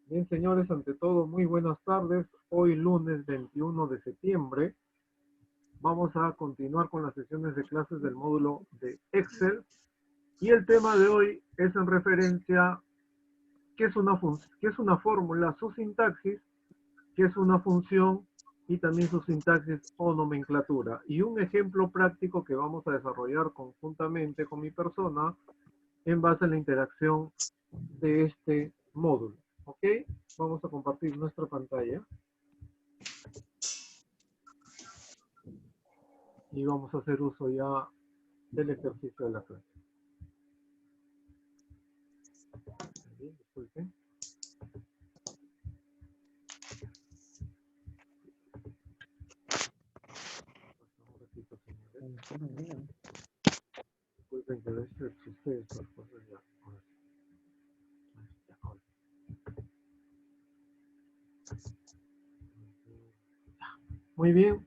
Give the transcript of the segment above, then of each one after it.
Bien, señores, ante todo, muy buenas tardes. Hoy lunes 21 de septiembre vamos a continuar con las sesiones de clases del módulo de Excel y el tema de hoy es en referencia a qué es una fórmula, su sintaxis, qué es una función y también su sintaxis o nomenclatura. Y un ejemplo práctico que vamos a desarrollar conjuntamente con mi persona en base a la interacción de este módulo. ¿Ok? Vamos a compartir nuestra pantalla. Y vamos a hacer uso ya del ejercicio de la clase. Bien, disculpen. Un ratito, señores. Disculpen que a veces sucede estas cosas ya. Muy bien.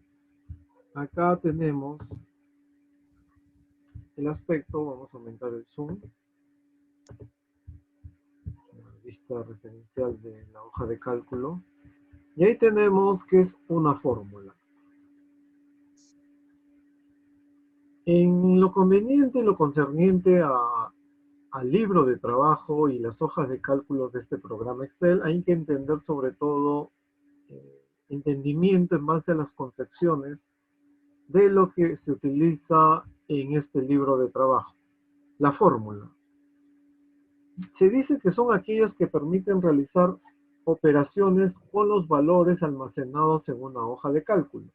Acá tenemos el aspecto. Vamos a aumentar el zoom. La vista referencial de la hoja de cálculo. Y ahí tenemos que es una fórmula. En lo conveniente, lo concerniente al libro de trabajo y las hojas de cálculo de este programa Excel, hay que entender sobre todo entendimiento en base a las concepciones de lo que se utiliza en este libro de trabajo. La fórmula. Se dice que son aquellas que permiten realizar operaciones con los valores almacenados en una hoja de cálculo.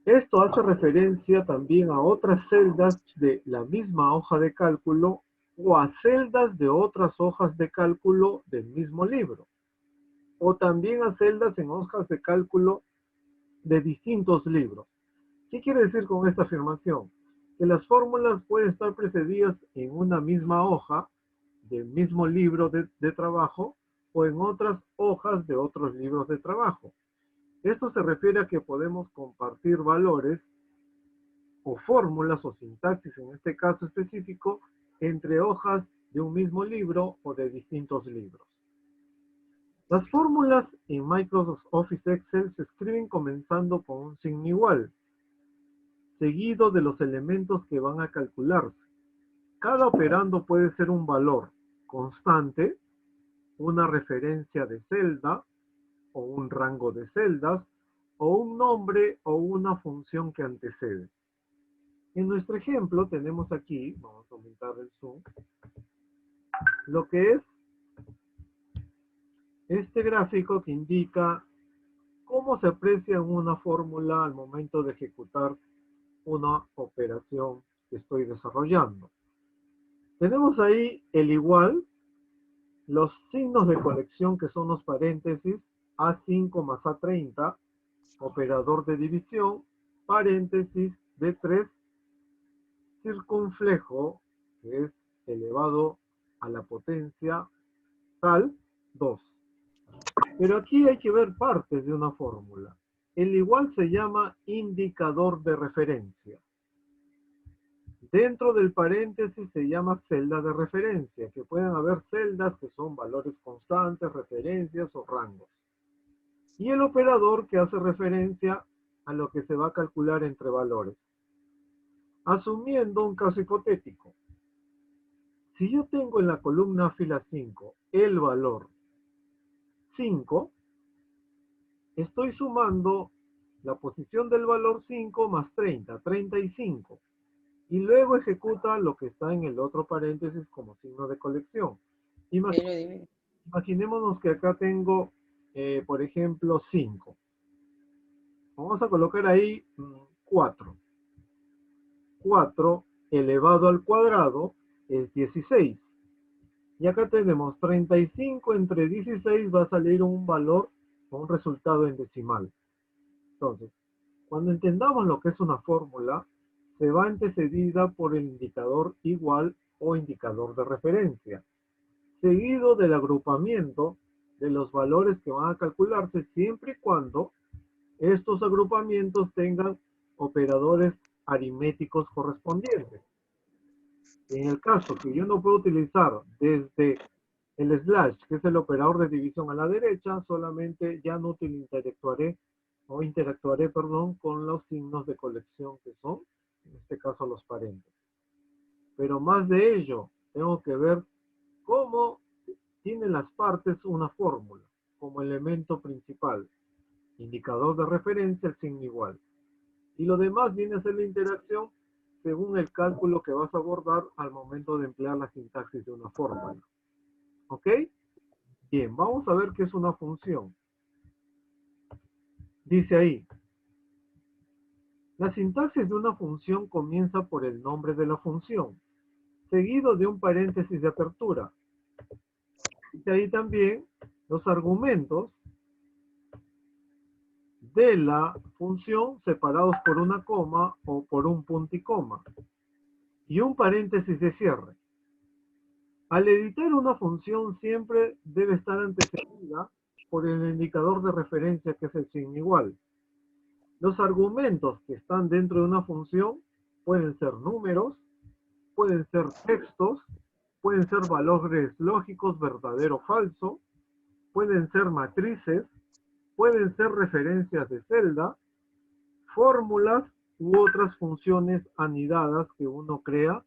Esto hace referencia también a otras celdas de la misma hoja de cálculo o a celdas de otras hojas de cálculo del mismo libro, o también a celdas en hojas de cálculo de distintos libros. ¿Qué quiere decir con esta afirmación? Que las fórmulas pueden estar precedidas en una misma hoja del mismo libro de trabajo o en otras hojas de otros libros de trabajo. Esto se refiere a que podemos compartir valores o fórmulas o sintaxis en este caso específico entre hojas de un mismo libro o de distintos libros. Las fórmulas en Microsoft Office Excel se escriben comenzando con un signo igual, seguido de los elementos que van a calcularse. Cada operando puede ser un valor constante, una referencia de celda o un rango de celdas o un nombre o una función que antecede. En nuestro ejemplo tenemos aquí, vamos a aumentar el zoom, lo que es este gráfico que indica cómo se aprecia una fórmula al momento de ejecutar una operación que estoy desarrollando. Tenemos ahí el igual, los signos de conexión que son los paréntesis, A5 más A30, operador de división, paréntesis D3, circunflejo, que es elevado a la potencia tal 2. Pero aquí hay que ver partes de una fórmula. El igual se llama indicador de referencia. Dentro del paréntesis se llama celda de referencia, que pueden haber celdas que son valores constantes, referencias o rangos. Y el operador que hace referencia a lo que se va a calcular entre valores. Asumiendo un caso hipotético. Si yo tengo en la columna fila 5 el valor 5, estoy sumando la posición del valor 5 más 30, 35. Y luego ejecuta lo que está en el otro paréntesis como signo de colección. Imaginémonos que acá tengo, por ejemplo, 5. Vamos a colocar ahí 4. 4 elevado al cuadrado es 16. Y acá tenemos 35 entre 16 va a salir un valor o un resultado en decimal. Entonces, cuando entendamos lo que es una fórmula, se va antecedida por el indicador igual o indicador de referencia, seguido del agrupamiento de los valores que van a calcularse siempre y cuando estos agrupamientos tengan operadores aritméticos correspondientes. En el caso que yo no puedo utilizar desde El slash, que es el operador de división a la derecha, solamente ya no interactuaré, perdón, con los signos de colección que son, en este caso, los paréntesis. Pero más de ello, tengo que ver cómo tienen las partes una fórmula como elemento principal, indicador de referencia, el signo igual. Y lo demás viene a ser la interacción según el cálculo que vas a abordar al momento de emplear la sintaxis de una fórmula. ¿Ok? Bien, vamos a ver qué es una función. Dice ahí, la sintaxis de una función comienza por el nombre de la función, seguido de un paréntesis de apertura. Dice ahí también los argumentos de la función separados por una coma o por un punto y coma, y un paréntesis de cierre. Al editar una función siempre debe estar antecedida por el indicador de referencia, que es el signo igual. Los argumentos que están dentro de una función pueden ser números, pueden ser textos, pueden ser valores lógicos, verdadero o falso, pueden ser matrices, pueden ser referencias de celda, fórmulas u otras funciones anidadas que uno crea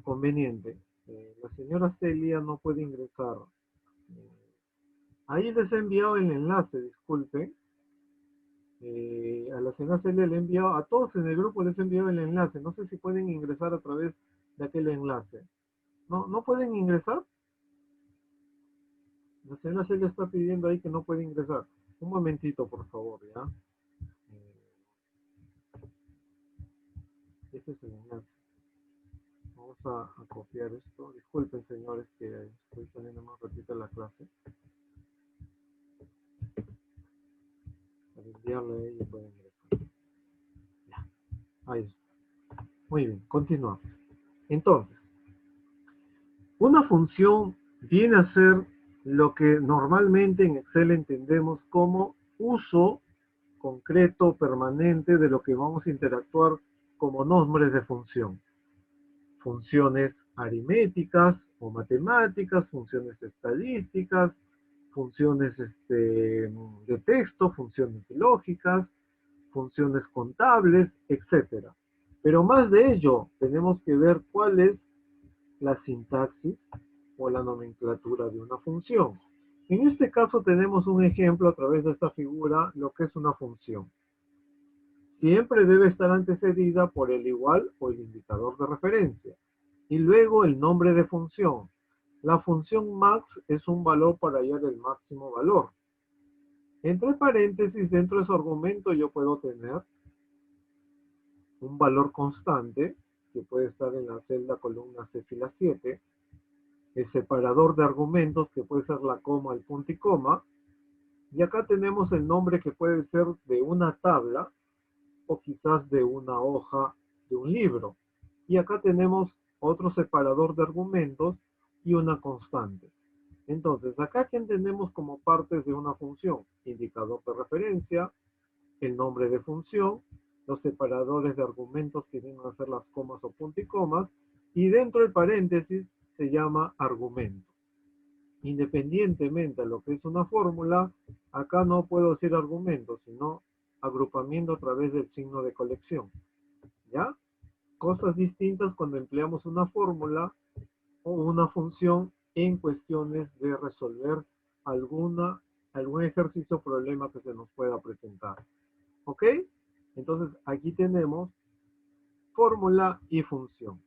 conveniente. La señora Celia no puede ingresar. Ahí les he enviado el enlace, disculpen. A la señora Celia le he enviado, a todos en el grupo les he enviado el enlace. No sé si pueden ingresar a través de aquel enlace. ¿No pueden ingresar? La señora Celia está pidiendo ahí que no puede ingresar. Un momentito, por favor, ¿ya? Este es el enlace. Vamos a copiar esto. Disculpen, señores, que estoy saliendo más ratito de la clase. Para enviarle a ella pueden ingresar. Ya, ahí está. Muy bien, continuamos. Entonces, una función viene a ser lo que normalmente en Excel entendemos como uso concreto, permanente, de lo que vamos a interactuar como nombres de función. Funciones aritméticas o matemáticas, funciones estadísticas, funciones de texto, funciones lógicas, funciones contables, etcétera. Pero más de ello, tenemos que ver cuál es la sintaxis o la nomenclatura de una función. En este caso tenemos un ejemplo a través de esta figura, lo que es una función. Siempre debe estar antecedida por el igual o el indicador de referencia. Y luego el nombre de función. La función max es un valor para hallar el máximo valor. Entre paréntesis, dentro de su argumento yo puedo tener un valor constante, que puede estar en la celda columna C fila 7, el separador de argumentos, que puede ser la coma, el punto y coma, y acá tenemos el nombre que puede ser de una tabla, o quizás de una hoja de un libro. Y acá tenemos otro separador de argumentos y una constante. Entonces, acá que entendemos como partes de una función: indicador de referencia, el nombre de función, los separadores de argumentos que vienen a ser las comas o punto y comas, y dentro del paréntesis se llama argumento. Independientemente de lo que es una fórmula, acá no puedo decir argumento, sino agrupamiento a través del signo de colección. ¿Ya? Cosas distintas cuando empleamos una fórmula o una función en cuestiones de resolver algún ejercicio o problema que se nos pueda presentar. ¿Ok? Entonces aquí tenemos fórmula y función.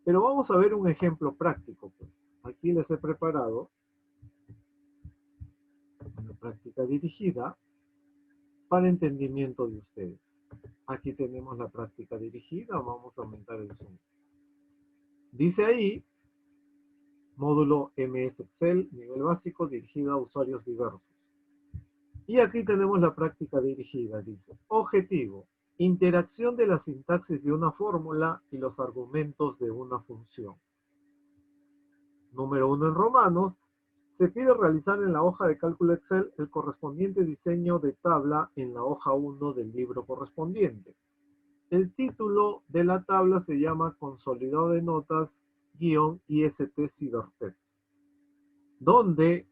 Pero vamos a ver un ejemplo práctico, pues. Aquí les he preparado una práctica dirigida para entendimiento de ustedes. Aquí tenemos la práctica dirigida, vamos a aumentar el zoom. Dice ahí, módulo MS Excel, nivel básico, dirigido a usuarios diversos. Y aquí tenemos la práctica dirigida, dice, objetivo: interacción de la sintaxis de una fórmula y los argumentos de una función. Número 1 en romanos, se pide realizar en la hoja de cálculo Excel el correspondiente diseño de tabla en la hoja 1 del libro correspondiente. El título de la tabla se llama Consolidado de Notas _IST Cibertest. donde,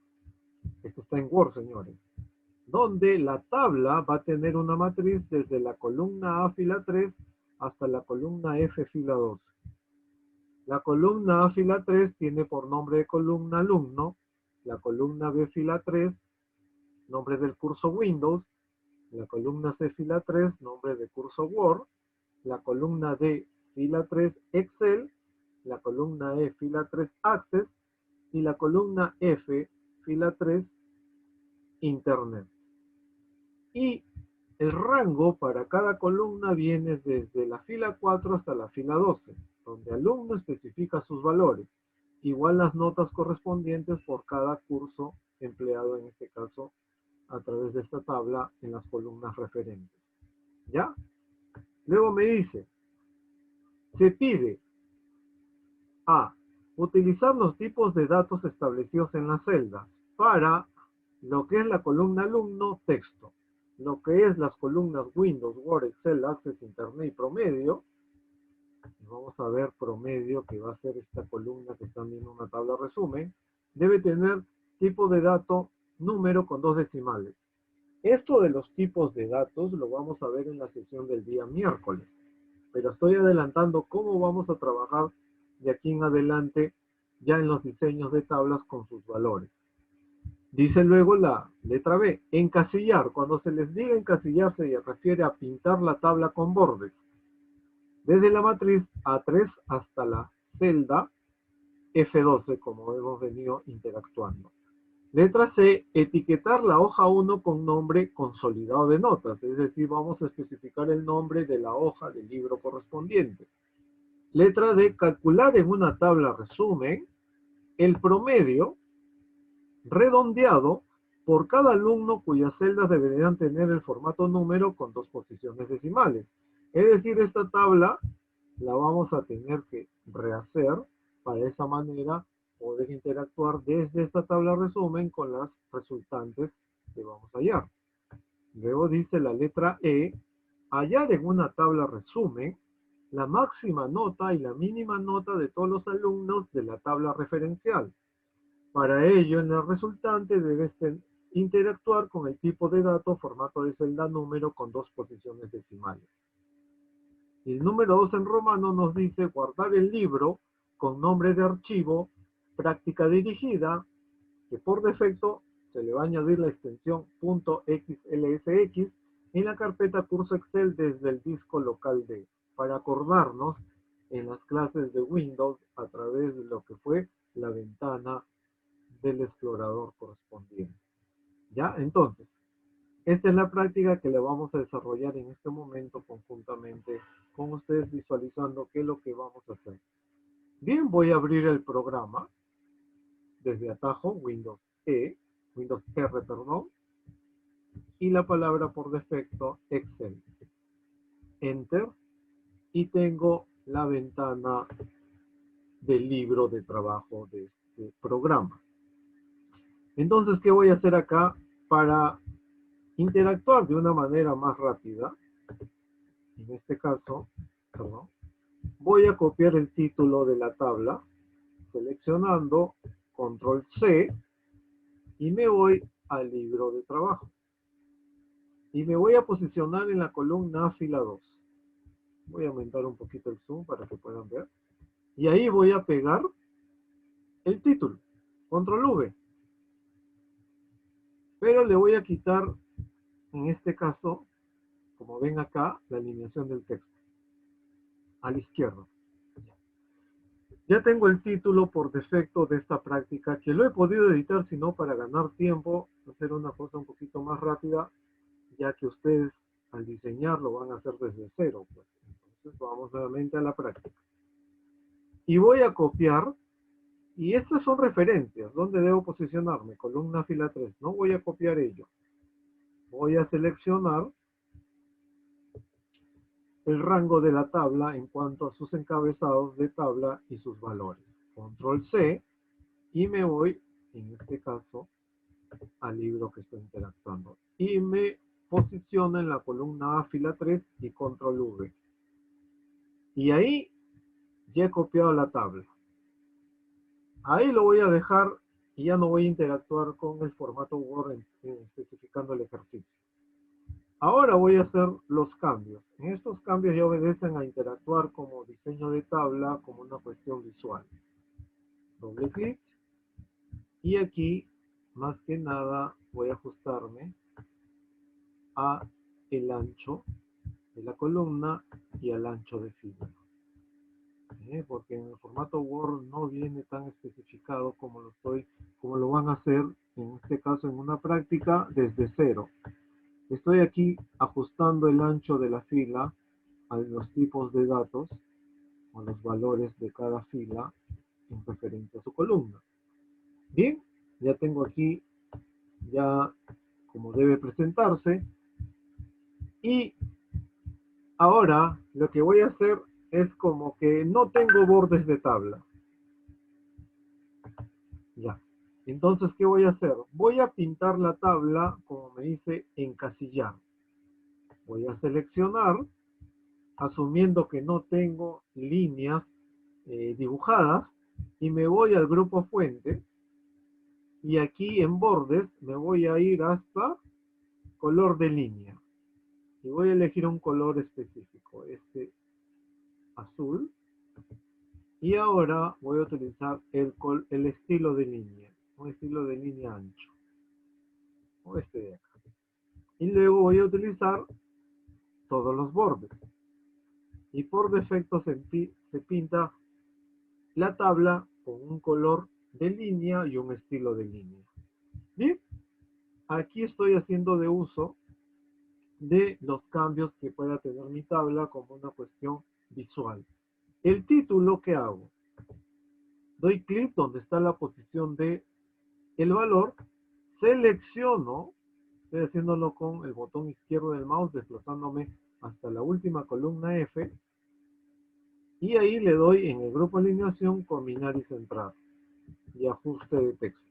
esto está en Word, señores, donde la tabla va a tener una matriz desde la columna A fila 3 hasta la columna F fila 2. La columna A fila 3 tiene por nombre de columna alumno, la columna B fila 3, nombre del curso Windows, la columna C fila 3, nombre de curso Word, la columna D fila 3 Excel, la columna E fila 3 Access y la columna F fila 3 Internet. Y el rango para cada columna viene desde la fila 4 hasta la fila 12, donde alumno especifica sus valores, igual las notas correspondientes por cada curso empleado en este caso a través de esta tabla en las columnas referentes. ¿Ya? Luego me dice, se pide a utilizar los tipos de datos establecidos en las celdas para lo que es la columna alumno texto, lo que es las columnas Windows, Word, Excel, Access, Internet y promedio. Vamos a ver promedio, que va a ser esta columna que están viendo en una tabla resumen. Debe tener tipo de dato número con 2 decimales. Esto de los tipos de datos lo vamos a ver en la sesión del día miércoles, pero estoy adelantando cómo vamos a trabajar de aquí en adelante ya en los diseños de tablas con sus valores. Dice luego la letra B, encasillar. Cuando se les diga encasillar se refiere a pintar la tabla con bordes, desde la matriz A3 hasta la celda F12, como hemos venido interactuando. Letra C, etiquetar la hoja 1 con nombre consolidado de notas, es decir, vamos a especificar el nombre de la hoja del libro correspondiente. Letra D, calcular en una tabla resumen el promedio redondeado por cada alumno cuyas celdas deberían tener el formato número con 2 posiciones decimales. Es decir, esta tabla la vamos a tener que rehacer para de esa manera poder interactuar desde esta tabla resumen con las resultantes que vamos a hallar. Luego dice la letra E, hallar en una tabla resumen la máxima nota y la mínima nota de todos los alumnos de la tabla referencial. Para ello, en el resultante debes interactuar con el tipo de dato formato de celda número con 2 posiciones decimales. Y el número 2 en romano nos dice guardar el libro con nombre de archivo, práctica dirigida, que por defecto se le va a añadir la extensión .xlsx en la carpeta curso Excel desde el disco local D, para acordarnos en las clases de Windows a través de lo que fue la ventana del explorador correspondiente. ¿Ya? Entonces, esta es la práctica que le vamos a desarrollar en este momento conjuntamente con ustedes, visualizando qué es lo que vamos a hacer. Bien, voy a abrir el programa desde atajo Windows R, perdón, y la palabra por defecto Excel. Enter, y tengo la ventana del libro de trabajo de este programa. Entonces, ¿qué voy a hacer acá para interactuar de una manera más rápida? En este caso, perdón, voy a copiar el título de la tabla, seleccionando control C, y me voy al libro de trabajo. Y me voy a posicionar en la columna fila 2. Voy a aumentar un poquito el zoom para que puedan ver. Y ahí voy a pegar el título, control V. Pero le voy a quitar, en este caso, como ven acá, la alineación del texto a la izquierda. Ya tengo el título por defecto de esta práctica, que lo he podido editar, sino para ganar tiempo, hacer una cosa un poquito más rápida, ya que ustedes al diseñarlo van a hacer desde cero. Pues. Entonces vamos nuevamente a la práctica. Y voy a copiar, y estas son referencias, ¿dónde debo posicionarme? Columna fila 3, no voy a copiar ello. Voy a seleccionar el rango de la tabla en cuanto a sus encabezados de tabla y sus valores. Control C, y me voy, en este caso, al libro que estoy interactuando. Y me posiciono en la columna A, fila 3, y control V. Y ahí ya he copiado la tabla. Ahí lo voy a dejar y ya no voy a interactuar con el formato Word especificando el ejercicio. Ahora voy a hacer los cambios. En estos cambios ya obedecen a interactuar como diseño de tabla, como una cuestión visual. Doble clic y aquí, más que nada, voy a ajustarme a el ancho de la columna y al ancho de fila. Porque en el formato Word no viene tan especificado como lo van a hacer en este caso en una práctica desde cero. Estoy aquí ajustando el ancho de la fila a los tipos de datos o los valores de cada fila en referencia a su columna. Bien, ya tengo aquí ya como debe presentarse y ahora lo que voy a hacer es como que no tengo bordes de tabla. Ya. Entonces, ¿qué voy a hacer? Voy a pintar la tabla, como me dice, encasillar. Voy a seleccionar, asumiendo que no tengo líneas dibujadas, y me voy al grupo fuente, y aquí en bordes me voy a ir hasta color de línea. Y voy a elegir un color específico, este azul. Y ahora voy a utilizar el estilo de línea, un estilo de línea ancho, o este de acá. Y luego voy a utilizar todos los bordes. Y por defecto se pinta la tabla con un color de línea y un estilo de línea. Bien, aquí estoy haciendo de uso de los cambios que pueda tener mi tabla como una cuestión visual. El título, ¿qué hago? Doy clic donde está la posición de el valor, selecciono, estoy haciéndolo con el botón izquierdo del mouse, desplazándome hasta la última columna F, y ahí le doy en el grupo alineación, combinar y centrar, y ajuste de texto.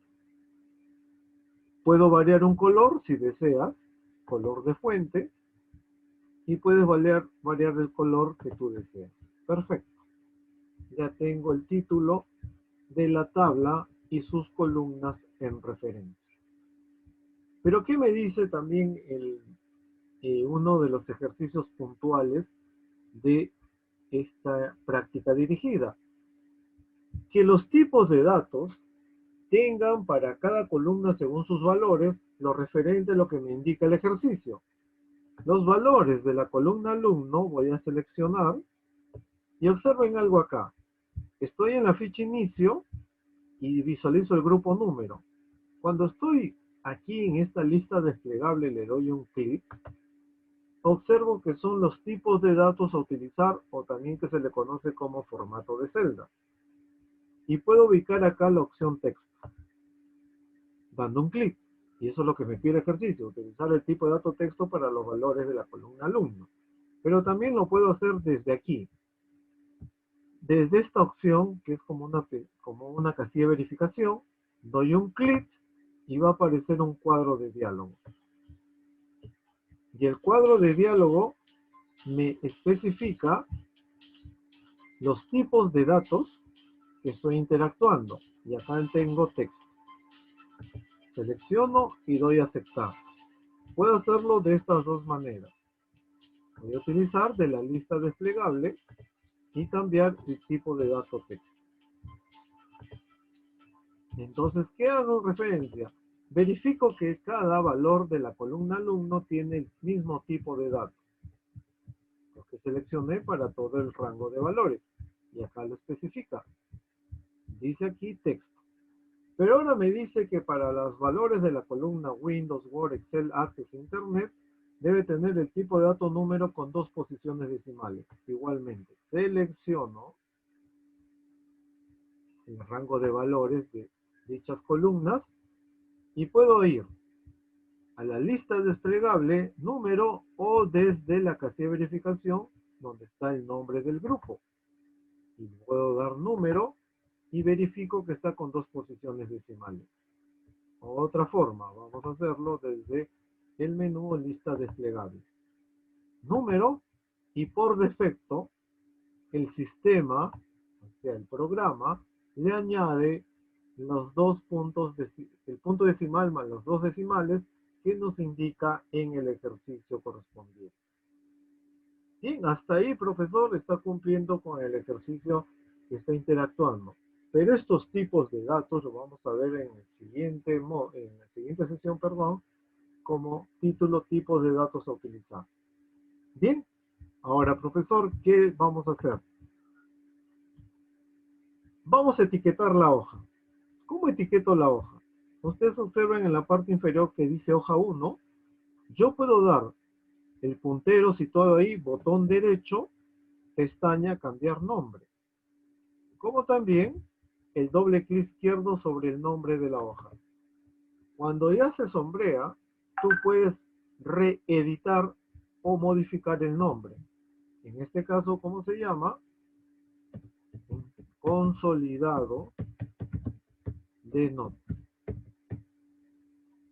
Puedo variar un color si deseas, color de fuente, y puedes variar el color que tú deseas. Perfecto. Ya tengo el título de la tabla y sus columnas en referencia. Pero ¿qué me dice también uno de los ejercicios puntuales de esta práctica dirigida? Que los tipos de datos tengan para cada columna según sus valores lo referente a lo que me indica el ejercicio. Los valores de la columna alumno voy a seleccionar y observen algo acá. Estoy en la ficha inicio y visualizo el grupo número. Cuando estoy aquí en esta lista desplegable le doy un clic, observo que son los tipos de datos a utilizar o también que se le conoce como formato de celda. Y puedo ubicar acá la opción texto, dando un clic. Y eso es lo que me pide el ejercicio, utilizar el tipo de dato texto para los valores de la columna alumno. Pero también lo puedo hacer desde aquí. Desde esta opción, que es como una casilla de verificación, doy un clic y va a aparecer un cuadro de diálogo. Y el cuadro de diálogo me especifica los tipos de datos que estoy interactuando. Y acá tengo texto. Selecciono y doy a aceptar. Puedo hacerlo de estas dos maneras. Voy a utilizar de la lista desplegable y cambiar el tipo de dato texto. Entonces, ¿qué hago referencia? Verifico que cada valor de la columna alumno tiene el mismo tipo de datos. Lo que seleccioné para todo el rango de valores. Y acá lo especifica. Dice aquí texto. Pero ahora me dice que para los valores de la columna Windows, Word, Excel, Access, Internet, debe tener el tipo de dato número con 2 posiciones decimales. Igualmente, selecciono el rango de valores de dichas columnas y puedo ir a la lista desplegable número o desde la casilla de verificación donde está el nombre del grupo. Y puedo dar número y verifico que está con 2 posiciones decimales. Otra forma, vamos a hacerlo desde el menú o lista desplegable. Número y por defecto el sistema, o sea el programa, le añade los dos puntos, el punto decimal más los dos decimales que nos indica en el ejercicio correspondiente. Bien, hasta ahí, profesor, está cumpliendo con el ejercicio que está interactuando. Pero estos tipos de datos lo vamos a ver en la siguiente sesión, perdón, como título, tipos de datos a utilizar. Bien, ahora, profesor, ¿qué vamos a hacer? Vamos a etiquetar la hoja. ¿Cómo etiqueto la hoja? Ustedes observan en la parte inferior que dice hoja 1. Yo puedo dar el puntero situado ahí, botón derecho, pestaña, cambiar nombre. Como también el doble clic izquierdo sobre el nombre de la hoja. Cuando ya se sombrea, tú puedes reeditar o modificar el nombre. En este caso, ¿cómo se llama? Consolidado de notas.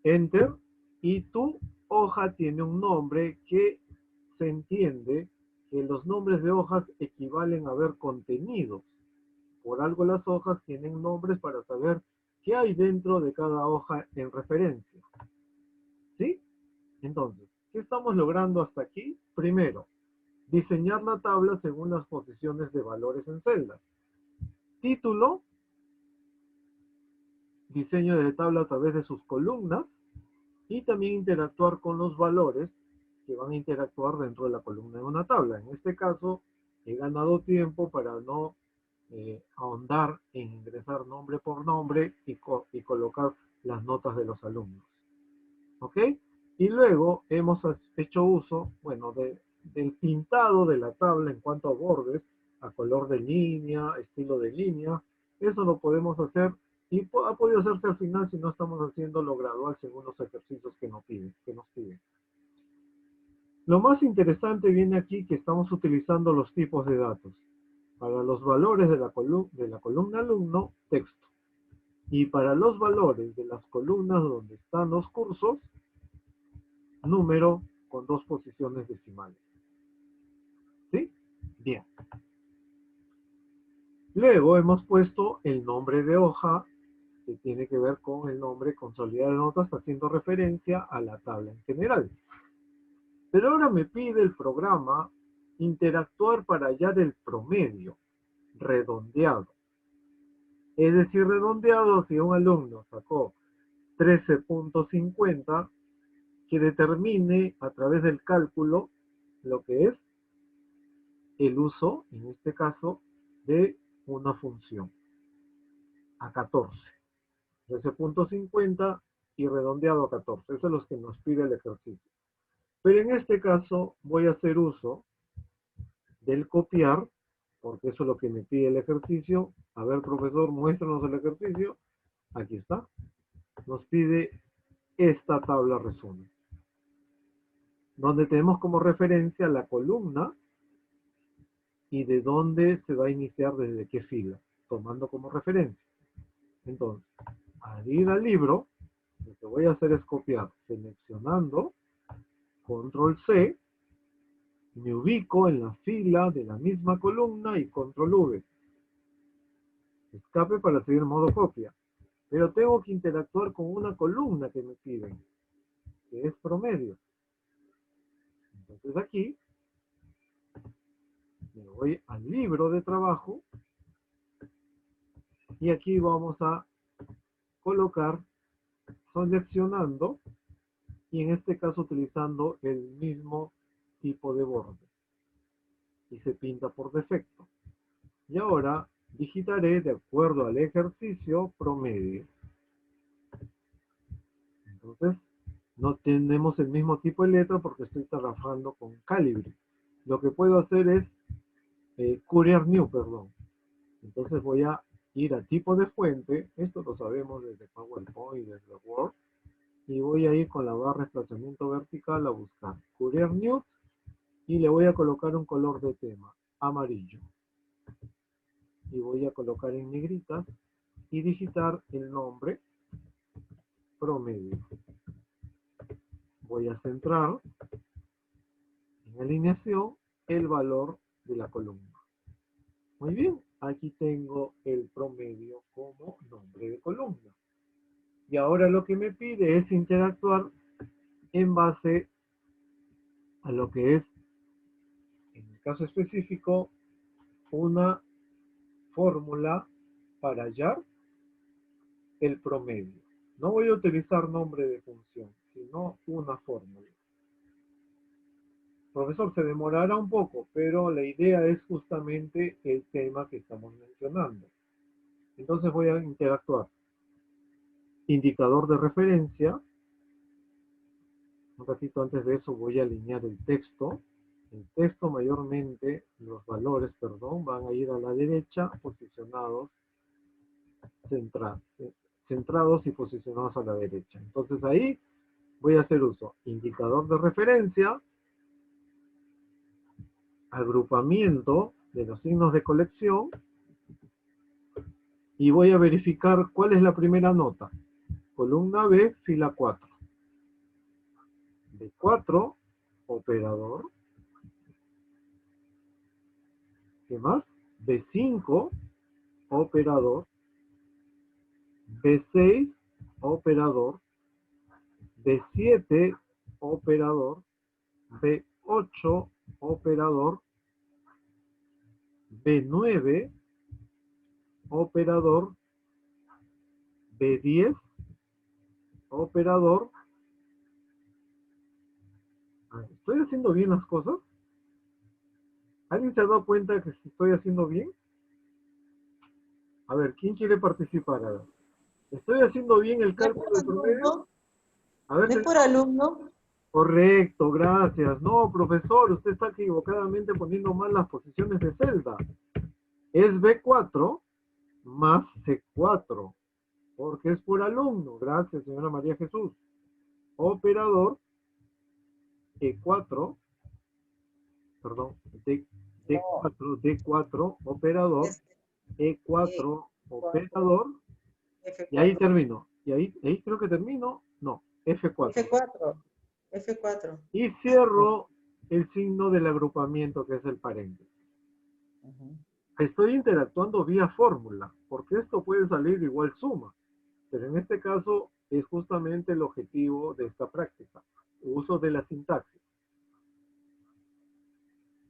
Enter. Y tu hoja tiene un nombre que se entiende que los nombres de hojas equivalen a ver contenidos. Por algo las hojas tienen nombres para saber qué hay dentro de cada hoja en referencia. ¿Sí? Entonces, ¿qué estamos logrando hasta aquí? Primero, diseñar la tabla según las posiciones de valores en celdas. Título, diseño de tabla a través de sus columnas y también interactuar con los valores que van a interactuar dentro de la columna de una tabla. En este caso, he ganado tiempo para no ahondar en ingresar nombre por nombre y colocar las notas de los alumnos. ¿Ok? Y luego hemos hecho uso, bueno, del pintado de la tabla en cuanto a bordes, a color de línea, estilo de línea. Eso lo podemos hacer y ha podido hacerse al final si no estamos haciéndolo gradual según los ejercicios que nos piden. Lo más interesante viene aquí que estamos utilizando los tipos de datos. Para los valores de la columna alumno, texto. Y para los valores de las columnas donde están los cursos, número con dos posiciones decimales. ¿Sí? Bien. Luego hemos puesto el nombre de hoja, que tiene que ver con el nombre consolidado de notas, haciendo referencia a la tabla en general. Pero ahora me pide el programa interactuar para hallar el promedio redondeado. Es decir, redondeado, si un alumno sacó 13.50, que determine a través del cálculo lo que es el uso, en este caso, de una función a 14. 13.50 y redondeado a 14. Eso es lo que nos pide el ejercicio. Pero en este caso voy a hacer uso del copiar, porque eso es lo que me pide el ejercicio. A ver, profesor, muéstranos el ejercicio. Aquí está. Nos pide esta tabla resumen, donde tenemos como referencia la columna y de dónde se va a iniciar, desde qué fila, tomando como referencia. Entonces, al ir al libro, lo que voy a hacer es copiar, seleccionando, control C, me ubico en la fila de la misma columna y control V. Escape para seguir modo copia. Pero tengo que interactuar con una columna que me piden, que es promedio. Entonces aquí, me voy al libro de trabajo y aquí vamos a colocar, seleccionando, y en este caso utilizando el mismo tipo de borde. Y se pinta por defecto. Y ahora digitaré de acuerdo al ejercicio promedio. Entonces, no tenemos el mismo tipo de letra porque estoy trabajando con Calibri. Lo que puedo hacer es Courier New, perdón. Entonces voy a ir a tipo de fuente. Esto lo sabemos desde PowerPoint, desde Word. Y voy a ir con la barra de desplazamiento vertical a buscar Courier New y le voy a colocar un color de tema, amarillo. Y voy a colocar en negritas y digitar el nombre promedio. Voy a centrar en alineación el valor de la columna. Muy bien, aquí tengo el promedio como nombre de columna. Y ahora lo que me pide es interactuar en base a lo que es, en el caso específico, una fórmula para hallar el promedio. No voy a utilizar nombre de función, sino una fórmula. Profesor, se demorará un poco, pero la idea es justamente el tema que estamos mencionando. Entonces voy a interactuar. Indicador de referencia. Un ratito antes de eso voy a alinear el texto. El texto mayormente, los valores, perdón, van a ir a la derecha, posicionados, centrados y posicionados a la derecha. Entonces ahí voy a hacer uso. Indicador de referencia, agrupamiento de los signos de colección, y voy a verificar cuál es la primera nota. Columna B, fila 4. B4, operador. ¿Qué más? B5, operador. B6, operador. B7, operador. B8, operador. B9, operador. B10, operador. ¿Estoy haciendo bien las cosas? ¿Alguien se ha dado cuenta de que estoy haciendo bien? A ver, ¿quién quiere participar? A ver. ¿Estoy haciendo bien el ¿No es cálculo por del promedio? alumno? A ver, ¿No es por alumno? correcto, gracias. No, profesor, usted está equivocadamente poniendo mal las posiciones de celda. Es B4 más C4, porque es por alumno. Gracias, señora María Jesús. Operador E4, perdón, No, D4, operador, es E4, E4, operador, y ahí F4. termino. Y ahí creo que termino. No, F4. F4. F4. Y cierro el signo del agrupamiento, que es el paréntesis. Ujú. Estoy interactuando vía fórmula, porque esto puede salir igual suma, pero en este caso es justamente el objetivo de esta práctica, uso de la sintaxis.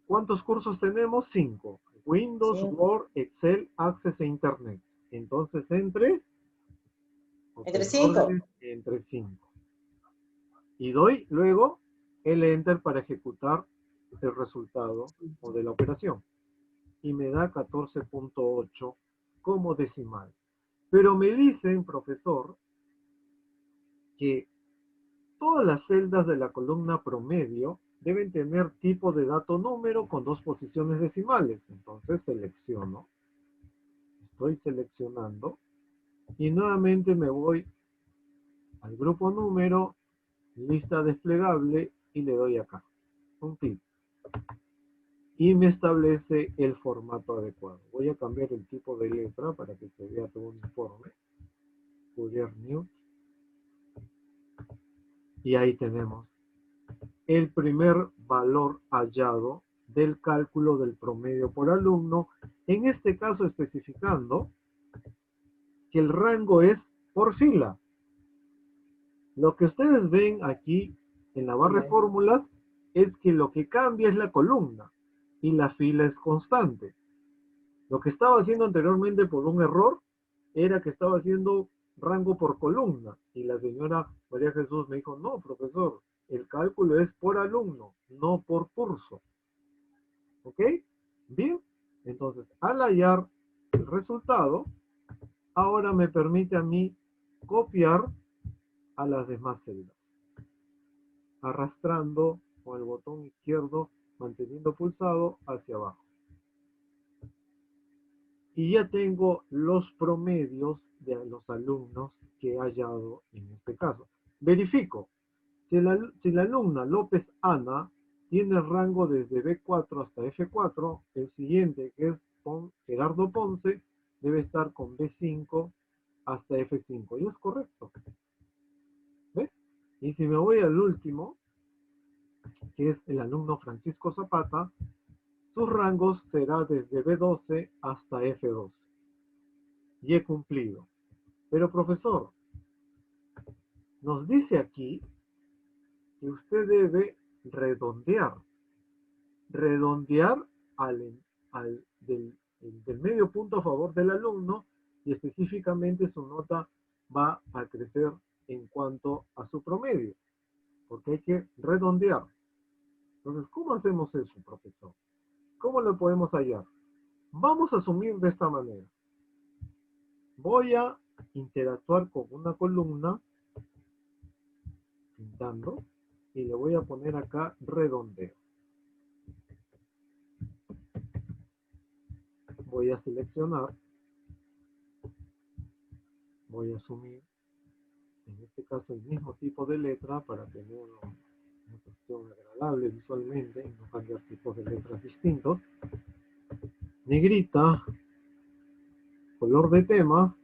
¿Cuántos cursos tenemos? 5. Windows, Sí. Word, Excel, Access e Internet. Entonces, entre Entre 5. operadores, entre 5. Y doy luego el Enter para ejecutar el resultado o de la operación. Y me da 14.8 como decimal. Pero me dicen, profesor, que todas las celdas de la columna promedio deben tener tipo de dato número con 2 posiciones decimales. Entonces selecciono, estoy seleccionando y nuevamente me voy al grupo número, lista desplegable y le doy acá, un clic. Y me establece el formato adecuado. Voy a cambiar el tipo de letra para que se vea todo uniforme. Fourier News. Y ahí tenemos el primer valor hallado del cálculo del promedio por alumno, en este caso especificando que el rango es por fila. Lo que ustedes ven aquí en la barra de fórmulas es que lo que cambia es la columna y la fila es constante. Lo que estaba haciendo anteriormente por un error era que estaba haciendo rango por columna y la señora María Jesús me dijo, no, profesor, el cálculo es por alumno, no por curso. ¿Ok? Bien, entonces al hallar el resultado, ahora me permite a mí copiar a las demás celdas, arrastrando con el botón izquierdo, manteniendo pulsado hacia abajo. Y ya tengo los promedios de los alumnos que he hallado en este caso. Verifico, si la alumna López Ana tiene el rango desde B4 hasta F4, el siguiente, que es Gerardo Ponce, debe estar con B5 hasta F5. Y es correcto. ¿Ves? Y si me voy al último, que es el alumno Francisco Zapata, Sus rangos será desde B12 hasta F12. Y he cumplido. Pero profesor, nos dice aquí que usted debe redondear. Redondear del medio punto a favor del alumno y específicamente su nota va a crecer en cuanto a su promedio, porque hay que redondear. Entonces, ¿cómo hacemos eso, profesor? ¿Cómo lo podemos hallar? Vamos a asumir de esta manera. Voy a interactuar con una columna, pintando, y le voy a poner acá redondeo. Voy a seleccionar, voy a asumir, en este caso, el mismo tipo de letra para tener una cuestión agradable visualmente y no cambiar tipos de letras distintos. Negrita, color de tema,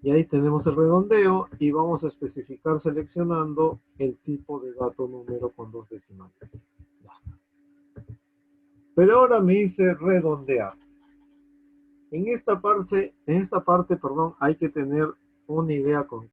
y ahí tenemos el redondeo y vamos a especificar seleccionando el tipo de dato número con 2 decimales. Pero ahora me dice redondear. En esta parte, perdón, hay que tener una idea con